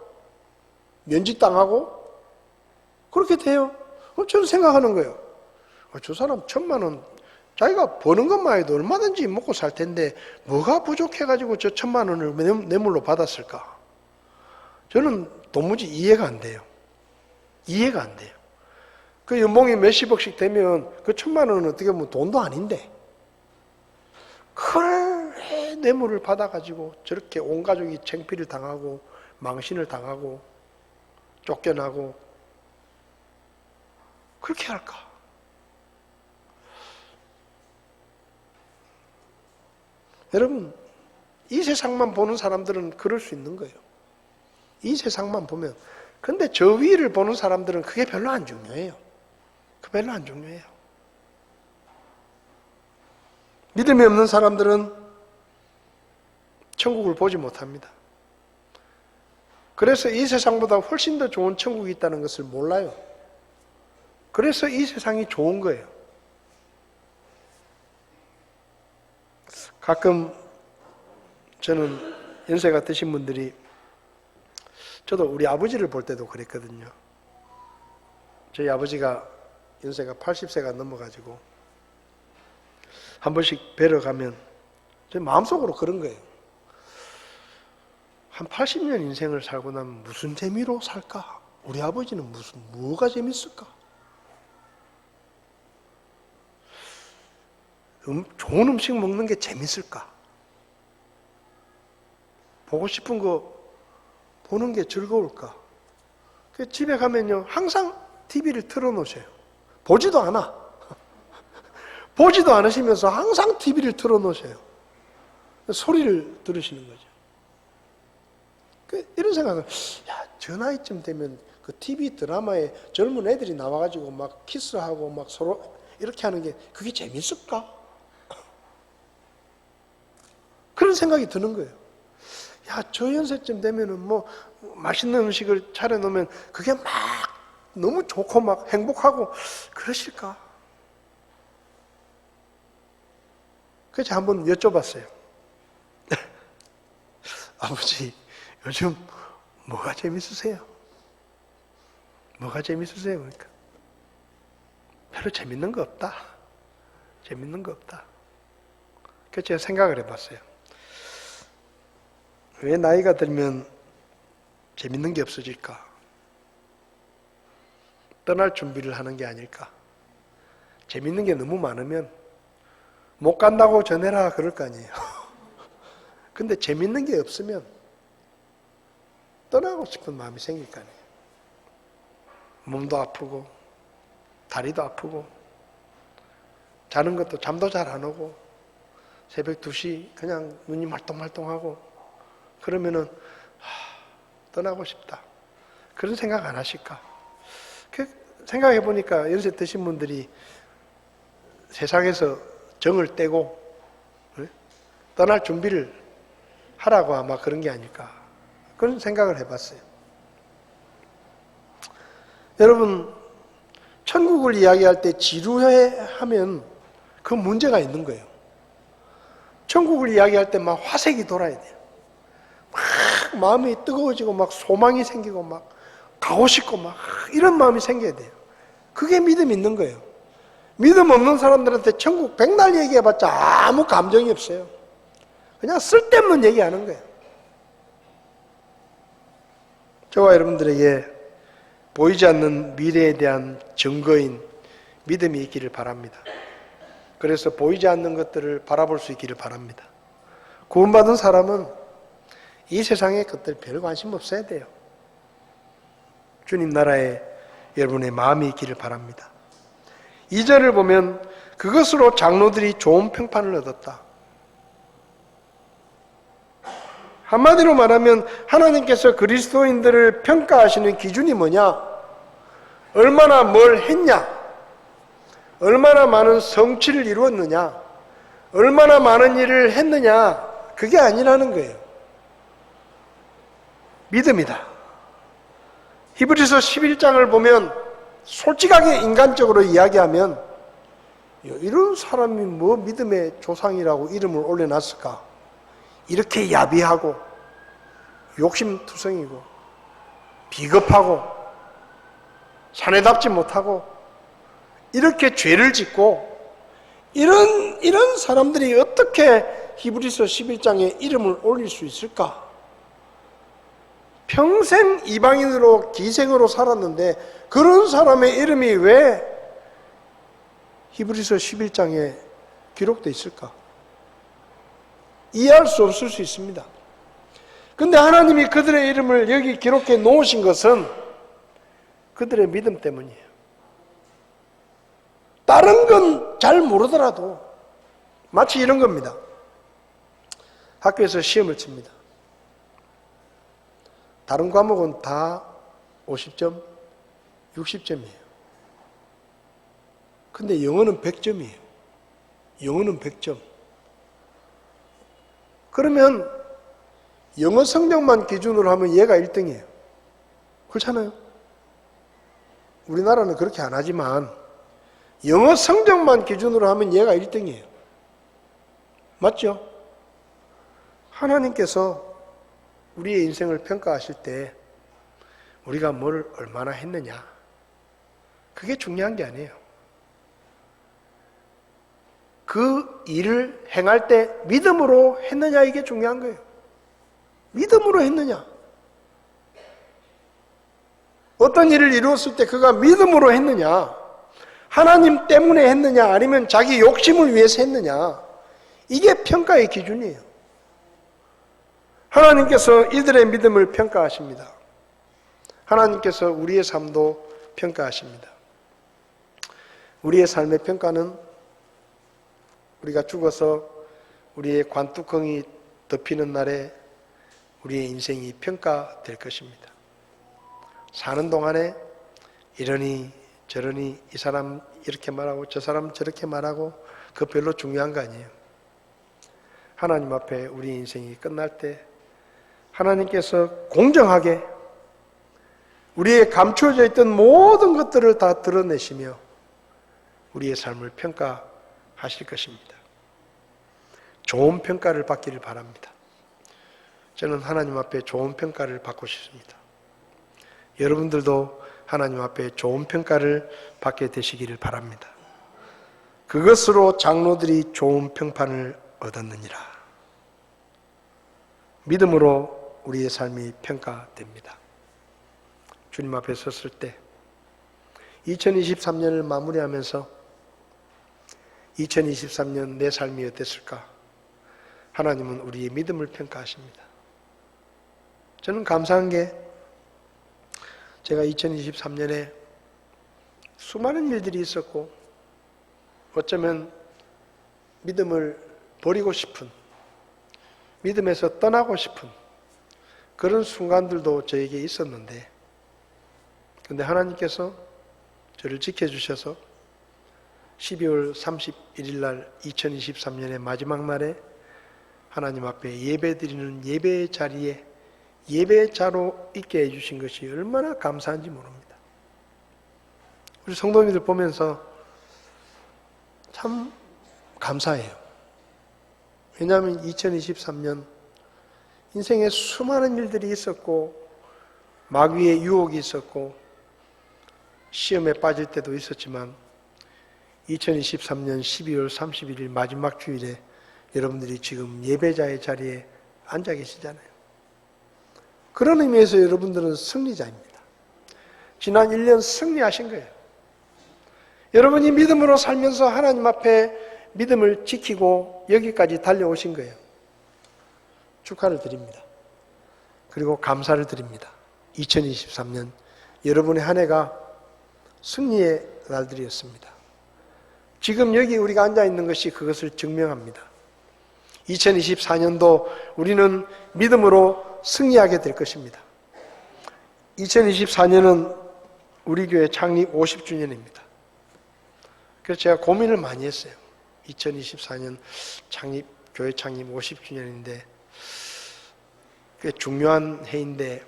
면직당하고 그렇게 돼요. 저는 생각하는 거예요. 저 사람 1000만 원 자기가 버는 것만 해도 얼마든지 먹고 살 텐데 뭐가 부족해가지고 저 1000만 원을 뇌물로 받았을까? 저는 도무지 이해가 안 돼요. 이해가 안 돼요. 그 연봉이 몇십억씩 되면 그 1000만 원은 어떻게 보면 돈도 아닌데 그래 뇌물을 받아가지고 저렇게 온 가족이 창피를 당하고 망신을 당하고 쫓겨나고 그렇게 할까? 여러분, 이 세상만 보는 사람들은 그럴 수 있는 거예요. 이 세상만 보면. 근데 저 위를 보는 사람들은 그게 별로 안 중요해요. 별로 안 중요해요. 믿음이 없는 사람들은 천국을 보지 못합니다. 그래서 이 세상보다 훨씬 더 좋은 천국이 있다는 것을 몰라요. 그래서 이 세상이 좋은 거예요. 가끔 저는 연세가 드신 분들이, 저도 우리 아버지를 볼 때도 그랬거든요. 저희 아버지가 연세가 80세가 넘어가지고 한 번씩 뵈러 가면 제 마음속으로 그런 거예요. 한 80년 인생을 살고 나면 무슨 재미로 살까? 우리 아버지는 뭐가 재밌을까? 좋은 음식 먹는 게 재밌을까? 보고 싶은 거 보는 게 즐거울까? 집에 가면요 항상 TV를 틀어놓으세요. 보지도 않아. 보지도 않으시면서 항상 TV를 틀어놓으세요. 소리를 들으시는 거죠. 이런 생각은, 저 나이쯤 되면 그 TV 드라마에 젊은 애들이 나와가지고 막 키스하고 막 서로 이렇게 하는 게 그게 재밌을까? 그런 생각이 드는 거예요. 저 연세쯤 되면은 뭐 맛있는 음식을 차려놓으면 그게 막 너무 좋고 막 행복하고 그러실까? 그래서 한번 여쭤봤어요. 아버지, 요즘 뭐가 재밌으세요? 뭐가 재밌으세요? 그러니까 별로 재밌는 거 없다. 재밌는 거 없다. 그래서 제가 생각을 해봤어요. 왜 나이가 들면 재밌는 게 없어질까? 떠날 준비를 하는 게 아닐까? 재밌는 게 너무 많으면 못 간다고 전해라 그럴 거 아니에요. 근데 재밌는 게 없으면 떠나고 싶은 마음이 생길 거 아니에요. 몸도 아프고 다리도 아프고 자는 것도 잠도 잘 안 오고 새벽 2시 그냥 눈이 말똥말똥하고 그러면은 떠나고 싶다. 그런 생각 안 하실까? 생각해 보니까 연세 드신 분들이 세상에서 정을 떼고 떠날 준비를 하라고 아마 그런 게 아닐까. 그런 생각을 해봤어요. 여러분, 천국을 이야기할 때 지루해하면 그 문제가 있는 거예요. 천국을 이야기할 때 막 화색이 돌아야 돼요. 막 마음이 뜨거워지고 막 소망이 생기고 막 가고 싶고 막 이런 마음이 생겨야 돼요. 그게 믿음이 있는 거예요. 믿음 없는 사람들한테 천국 백날 얘기해봤자 아무 감정이 없어요. 그냥 쓸데없는 얘기하는 거예요. 저와 여러분들에게 보이지 않는 미래에 대한 증거인 믿음이 있기를 바랍니다. 그래서 보이지 않는 것들을 바라볼 수 있기를 바랍니다. 구원받은 사람은 이 세상의 것들 별 관심 없어야 돼요. 주님 나라에 여러분의 마음이 있기를 바랍니다. 2절을 보면 그것으로 장로들이 좋은 평판을 얻었다. 한마디로 말하면 하나님께서 그리스도인들을 평가하시는 기준이 뭐냐? 얼마나 뭘 했냐? 얼마나 많은 성취를 이루었느냐? 얼마나 많은 일을 했느냐? 그게 아니라는 거예요. 믿음이다. 히브리서 11장을 보면 솔직하게 인간적으로 이야기하면 이런 사람이 뭐 믿음의 조상이라고 이름을 올려놨을까? 이렇게 야비하고 욕심투성이고 비겁하고 사내답지 못하고 이렇게 죄를 짓고 이런 사람들이 어떻게 히브리서 11장에 이름을 올릴 수 있을까? 평생 이방인으로 기생으로 살았는데 그런 사람의 이름이 왜 히브리서 11장에 기록되어 있을까? 이해할 수 없을 수 있습니다. 근데 하나님이 그들의 이름을 여기 기록해 놓으신 것은 그들의 믿음 때문이에요. 다른 건 잘 모르더라도 마치 이런 겁니다. 학교에서 시험을 칩니다. 다른 과목은 다 50점, 60점이에요. 근데 영어는 100점이에요. 영어는 100점. 그러면 영어 성적만 기준으로 하면 얘가 1등이에요. 그렇잖아요? 우리나라는 그렇게 안 하지만 영어 성적만 기준으로 하면 얘가 1등이에요. 맞죠? 하나님께서 우리의 인생을 평가하실 때 우리가 뭘 얼마나 했느냐, 그게 중요한 게 아니에요. 그 일을 행할 때 믿음으로 했느냐, 이게 중요한 거예요. 믿음으로 했느냐. 어떤 일을 이루었을 때 그가 믿음으로 했느냐, 하나님 때문에 했느냐, 아니면 자기 욕심을 위해서 했느냐, 이게 평가의 기준이에요. 하나님께서 이들의 믿음을 평가하십니다. 하나님께서 우리의 삶도 평가하십니다. 우리의 삶의 평가는 우리가 죽어서 우리의 관뚜껑이 덮이는 날에 우리의 인생이 평가될 것입니다. 사는 동안에 이러니 저러니 이 사람 이렇게 말하고 저 사람 저렇게 말하고 그거 별로 중요한 거 아니에요. 하나님 앞에 우리 인생이 끝날 때 하나님께서 공정하게 우리의 감추어져 있던 모든 것들을 다 드러내시며 우리의 삶을 평가하실 것입니다. 좋은 평가를 받기를 바랍니다. 저는 하나님 앞에 좋은 평가를 받고 싶습니다. 여러분들도 하나님 앞에 좋은 평가를 받게 되시기를 바랍니다. 그것으로 장로들이 좋은 평판을 얻었느니라. 믿음으로 우리의 삶이 평가됩니다. 주님 앞에 섰을 때 2023년을 마무리하면서 2023년 내 삶이 어땠을까? 하나님은 우리의 믿음을 평가하십니다. 저는 감사한 게 제가 2023년에 수많은 일들이 있었고 어쩌면 믿음을 버리고 싶은, 믿음에서 떠나고 싶은 그런 순간들도 저에게 있었는데, 근데 하나님께서 저를 지켜주셔서 12월 31일 날 2023년의 마지막 날에 하나님 앞에 예배드리는 예배의 자리에 예배자로 있게 해주신 것이 얼마나 감사한지 모릅니다. 우리 성도님들 보면서 참 감사해요. 왜냐하면 2023년 인생에 수많은 일들이 있었고 마귀의 유혹이 있었고 시험에 빠질 때도 있었지만 2023년 12월 31일 마지막 주일에 여러분들이 지금 예배자의 자리에 앉아 계시잖아요. 그런 의미에서 여러분들은 승리자입니다. 지난 1년 승리하신 거예요. 여러분이 믿음으로 살면서 하나님 앞에 믿음을 지키고 여기까지 달려오신 거예요. 축하를 드립니다. 그리고 감사를 드립니다. 2023년 여러분의 한 해가 승리의 날들이었습니다. 지금 여기 우리가 앉아있는 것이 그것을 증명합니다. 2024년도 우리는 믿음으로 승리하게 될 것입니다. 2024년은 우리 교회 창립 50주년입니다. 그래서 제가 고민을 많이 했어요. 2024년 교회 창립 50주년인데 꽤 중요한 해인데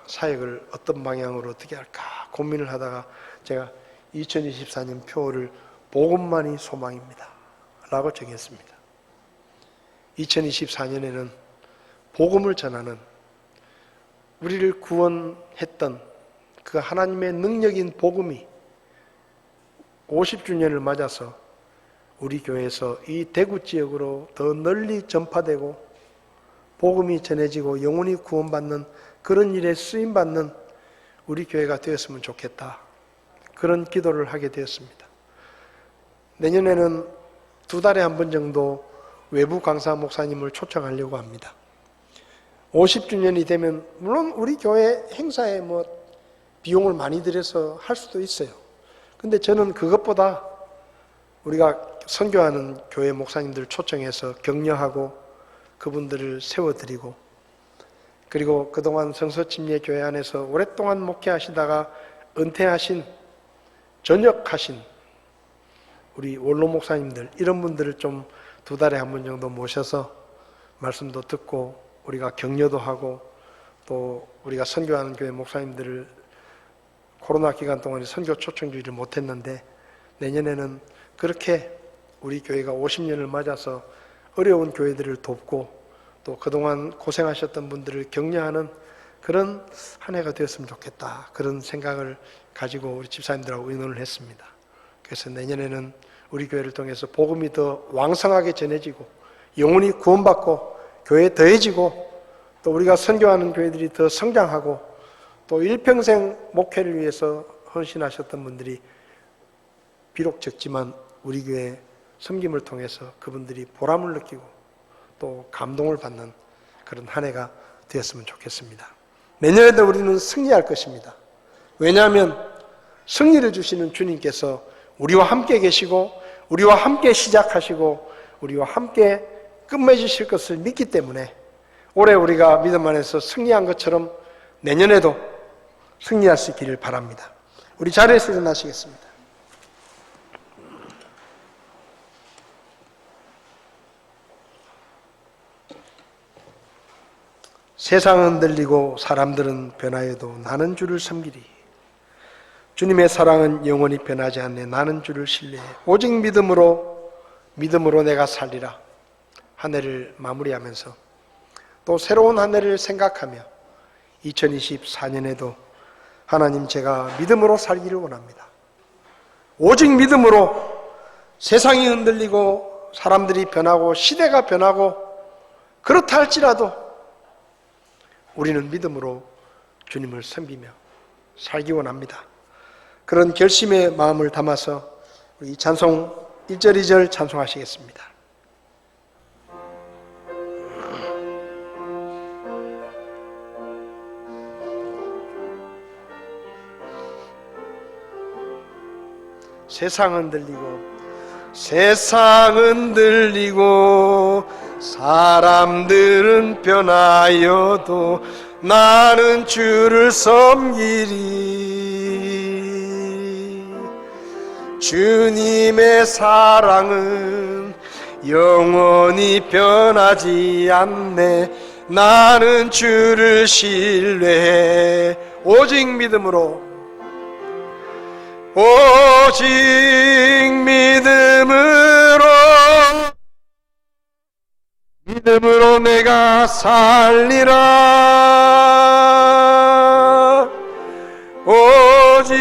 사역을 어떤 방향으로 어떻게 할까 고민을 하다가 제가 2024년 표어를 복음만이 소망입니다 라고 정했습니다. 2024년에는 복음을 전하는, 우리를 구원했던 그 하나님의 능력인 복음이 50주년을 맞아서 우리 교회에서 이 대구 지역으로 더 널리 전파되고 복음이 전해지고 영혼이 구원받는 그런 일에 쓰임받는 우리 교회가 되었으면 좋겠다. 그런 기도를 하게 되었습니다. 내년에는 2달에 한 번 정도 외부 강사 목사님을 초청하려고 합니다. 50주년이 되면 물론 우리 교회 행사에 비용을 많이 들여서 할 수도 있어요. 근데 저는 그것보다 우리가 선교하는 교회 목사님들 초청해서 격려하고 그분들을 세워드리고, 그리고 그동안 성서침례 교회 안에서 오랫동안 목회하시다가 은퇴하신, 전역하신 우리 원로 목사님들, 이런 분들을 좀 2달에 한 번 정도 모셔서 말씀도 듣고 우리가 격려도 하고, 또 우리가 선교하는 교회 목사님들을 코로나 기간 동안에 선교 초청 주의를 못했는데 내년에는 그렇게 우리 교회가 50년을 맞아서 어려운 교회들을 돕고 또 그동안 고생하셨던 분들을 격려하는 그런 한 해가 되었으면 좋겠다, 그런 생각을 가지고 우리 집사님들하고 의논을 했습니다. 그래서 내년에는 우리 교회를 통해서 복음이 더 왕성하게 전해지고 영혼이 구원받고 교회에 더해지고 또 우리가 선교하는 교회들이 더 성장하고 또 일평생 목회를 위해서 헌신하셨던 분들이 비록 적지만 우리 교회 섬김을 통해서 그분들이 보람을 느끼고 또 감동을 받는 그런 한 해가 되었으면 좋겠습니다. 내년에도 우리는 승리할 것입니다. 왜냐하면 승리를 주시는 주님께서 우리와 함께 계시고 우리와 함께 시작하시고 우리와 함께 끝맺으실 것을 믿기 때문에 올해 우리가 믿음 안에서 승리한 것처럼 내년에도 승리할 수 있기를 바랍니다. 우리 자리에서 일어나시겠습니다. 세상은 흔들리고 사람들은 변하여도 나는 주를 섬기리. 주님의 사랑은 영원히 변하지 않네. 나는 주를 신뢰해. 오직 믿음으로 내가 살리라. 한 해를 마무리하면서 또 새로운 한 해를 생각하며 2024년에도 하나님, 제가 믿음으로 살기를 원합니다. 오직 믿음으로 세상이 흔들리고 사람들이 변하고 시대가 변하고 그렇다 할지라도 우리는 믿음으로 주님을 섬기며 살기 원합니다. 그런 결심의 마음을 담아서 우리 찬송 1절 2절 찬송하시겠습니다. 세상은 들리고 사람들은 변하여도 나는 주를 섬기리. 주님의 사랑은 영원히 변하지 않네. 나는 주를 신뢰해. 오직 믿음으로 내가 살리라. 오직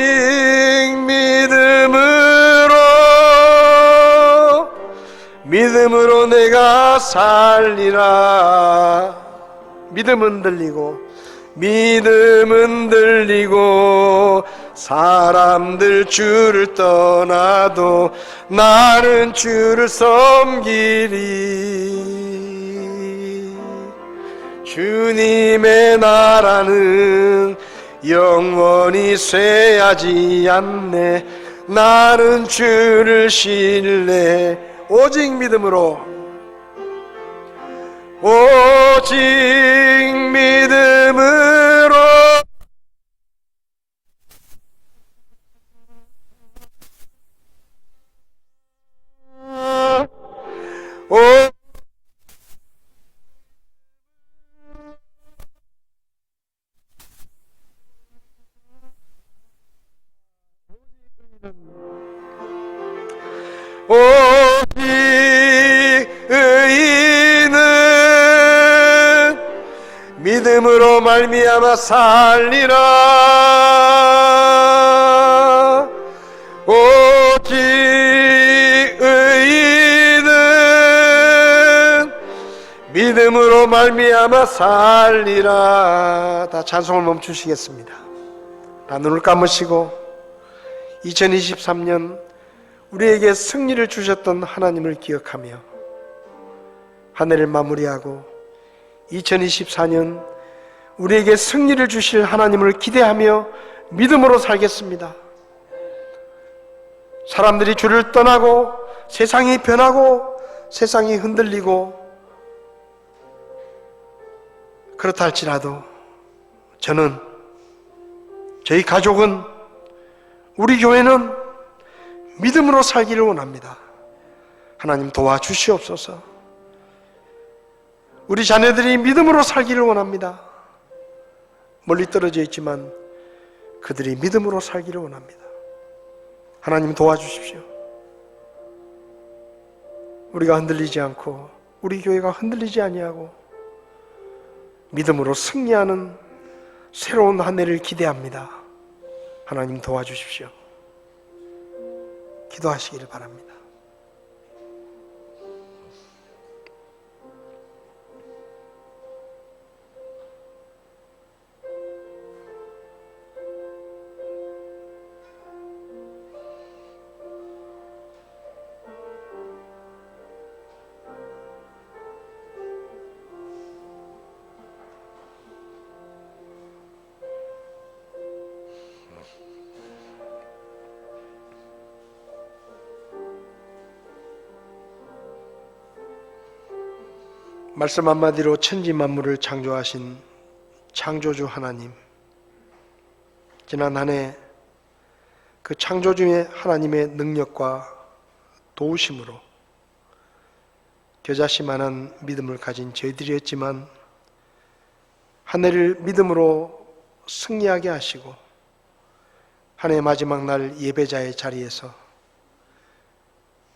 믿음으로 내가 살리라. 믿음은 들리고 사람들 주를 떠나도 나는 주를 섬기리. 주님의 나라는 영원히 쇠하지 않네. 나는 주를 신뢰. 오직 믿음으로 오직 의인은 믿음으로 말미암아 살리라. 오직 의인은 믿음으로 말미암아 살리라. 다 찬송을 멈추시겠습니다. 다 눈을 감으시고 2023년 우리에게 승리를 주셨던 하나님을 기억하며 한 해를 마무리하고 2024년 우리에게 승리를 주실 하나님을 기대하며 믿음으로 살겠습니다. 사람들이 주를 떠나고 세상이 변하고 세상이 흔들리고 그렇다 할지라도 저는, 저희 가족은, 우리 교회는 믿음으로 살기를 원합니다. 하나님 도와주시옵소서. 우리 자녀들이 믿음으로 살기를 원합니다. 멀리 떨어져 있지만 그들이 믿음으로 살기를 원합니다. 하나님 도와주십시오. 우리가 흔들리지 않고 우리 교회가 흔들리지 아니하고 믿음으로 승리하는 새로운 한 해를 기대합니다. 하나님 도와주십시오. 기도하시기를 바랍니다. 말씀 한마디로 천지 만물을 창조하신 창조주 하나님, 지난 한 해 그 창조주의 하나님의 능력과 도우심으로 겨자씨만한 믿음을 가진 저희들이었지만 한 해를 믿음으로 승리하게 하시고 한 해 마지막 날 예배자의 자리에서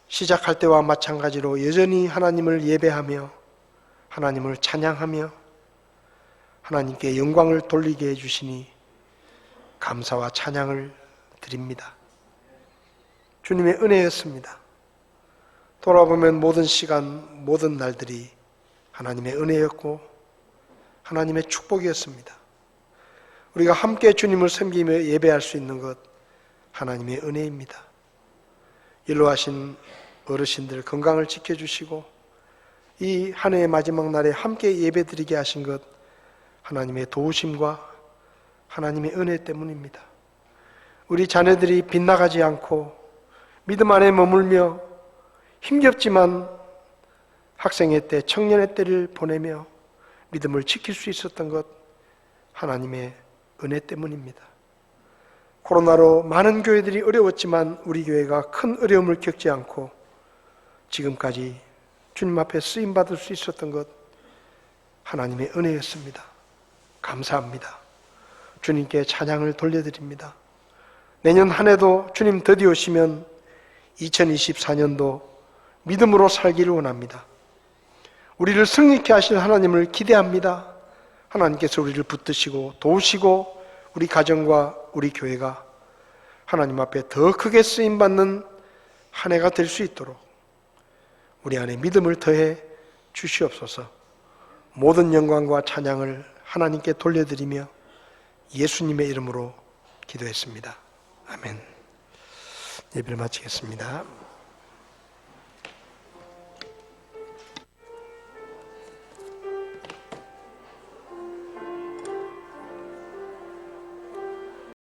시작할 때와 마찬가지로 여전히 하나님을 예배하며 하나님을 찬양하며 하나님께 영광을 돌리게 해주시니 감사와 찬양을 드립니다. 주님의 은혜였습니다. 돌아보면 모든 시간, 모든 날들이 하나님의 은혜였고 하나님의 축복이었습니다. 우리가 함께 주님을 섬기며 예배할 수 있는 것 하나님의 은혜입니다. 연로하신 어르신들 건강을 지켜주시고 이 한 해의 마지막 날에 함께 예배드리게 하신 것 하나님의 도우심과 하나님의 은혜 때문입니다. 우리 자녀들이 빗나가지 않고 믿음 안에 머물며 힘겹지만 학생의 때, 청년의 때를 보내며 믿음을 지킬 수 있었던 것, 하나님의 은혜 때문입니다. 코로나로 많은 교회들이 어려웠지만 우리 교회가 큰 어려움을 겪지 않고 지금까지 주님 앞에 쓰임받을 수 있었던 것, 하나님의 은혜였습니다. 감사합니다. 주님께 찬양을 돌려드립니다. 내년 한 해도 주님 드디어 오시면 2024년도 믿음으로 살기를 원합니다. 우리를 승리케 하실 하나님을 기대합니다. 하나님께서 우리를 붙드시고 도우시고 우리 가정과 우리 교회가 하나님 앞에 더 크게 쓰임받는 한 해가 될 수 있도록 우리 안에 믿음을 더해 주시옵소서. 모든 영광과 찬양을 하나님께 돌려드리며 예수님의 이름으로 기도했습니다. 아멘. 예배를 마치겠습니다.